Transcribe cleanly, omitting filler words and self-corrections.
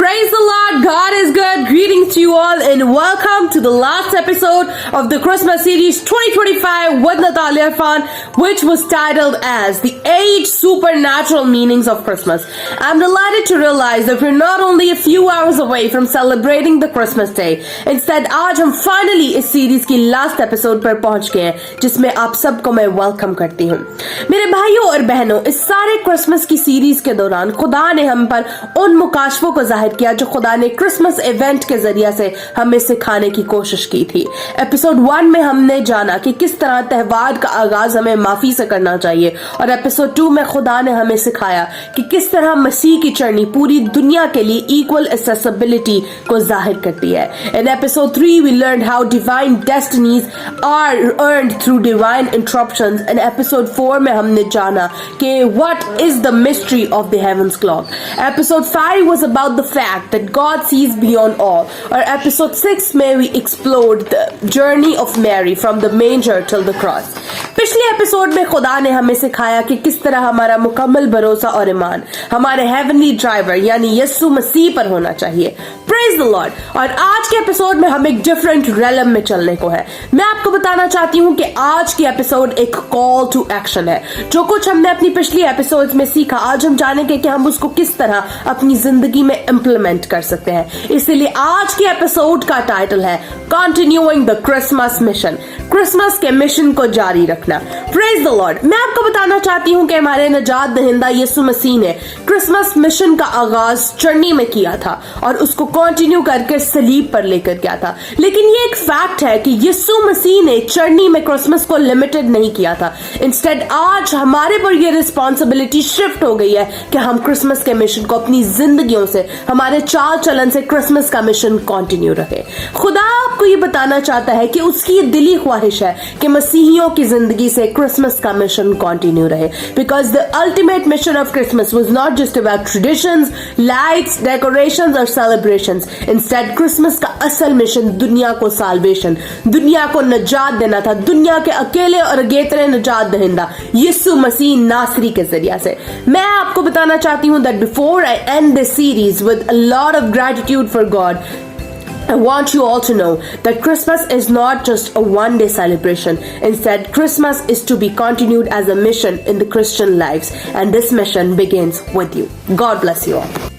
Praise the Lord, God is good. Greetings to you all and welcome to the last episode of the Christmas series 2025 with Natalia Irfan, which was titled as The 8 Supernatural Meanings of Christmas. I'm delighted to realize that we're not only a few hours away from celebrating the Christmas day. Instead, आज हम finally इस series की last episode पर पहुंच गए हैं, जिसमें आप सबको मैं वेलकम करती हूँ। मेरे भाइयों और बहनों, इस सारे क्रिसमस की सीरीज के दौरान खुदा ने हम पर उन मुकाशफों को जाहिर किया जो खुदा ने क्रिसमस इवेंट के जरिए से हमें सिखाने की कोशिश की थी। एपिसोड 1 में हमने जाना कि किस तरह त्योहार का आगाज हमें माफी से करना चाहिए, और एपिसोड 2 में खुदा ने हमें सिखाया कि किस तरह मसीह की चरनी पूरी दुनिया के लिए इक्वल एक्सेसिबिलिटी को जाहिर करती है। In episode 3 we learn how divine destinies are earned through divine interruptions. In episode 4 में हमने जाना कि what is the mystery of the heaven's clock. Episode 5 was about the fact that God sees beyond all, और episode 6 में we explored the journey of Mary from the manger till the cross. पिछले episode में खुदा ने हमें सिखाया कि किस तरह हमारा मुकम्मल भरोसा और ईमान हमारे हेवनली ड्राइवर यानी यीशु मसीह पर होना चाहिए। Praise the Lord. और आज के एपिसोड में हम एक डिफरेंट रेलम में चलने को है। मैं आपको बताना चाहती हूँ कि आज की एपिसोड एक कॉल टू एक्शन है। जो कुछ हमने अपनी पिछली एपिसोड्स में सीखा, आज हम जानेंगे कि हम उसको किस तरह अपनी जिंदगी में इम्प्लीमेंट कर सकते हैं। इसलिए आज की एपिसोड का टाइटल है continuing the Christmas mission, Christmas के मिशन को जारी रखना। Praise the Lord. मैं आपको बताना चाहती हूँ कि हमारे नजात दहिंदा यीशु मसीह ने क्रिसमस मिशन का आगाज चरनी में किया था और उसको कंटिन्यू करके सलीब पर लेकर गया था। लेकिन ये एक फैक्ट है कि यीशु मसीह ने चरनी में क्रिसमस को लिमिटेड नहीं किया था। इंस्टेड आज हमारे पर ये रिस्पॉन्सिबिलिटी शिफ्ट हो गई है कि हम क्रिसमस के मिशन को अपनी जिंदगियों से, हमारे चाल चलन से क्रिसमस का मिशन कंटिन्यू रहे। खुदा आपको ये बताना चाहता है कि उसकी दिली ख्वाहिश है कि मसीहियों की जिंदगी से क्रिसमस का मिशन कंटिन्यू रहे, because the ultimate mission of Christmas was not just about traditions, lights, decorations और सेलिब्रेशंस। इंस्टेड क्रिसमस का असल मिशन दुनिया को साल्वेशन, दुनिया को नजात देना था, दुनिया के अकेले और अगेतरे नजात दहिंदा यीशु मसीह नासरी के जरिए से। मैं आपको बताना चाहती हूं that before I and this series with a lot of gratitude for God, I want you all to know that Christmas is not just a one-day celebration. Instead, Christmas is to be continued as a mission in the Christian lives, and this mission begins with you. God bless you all.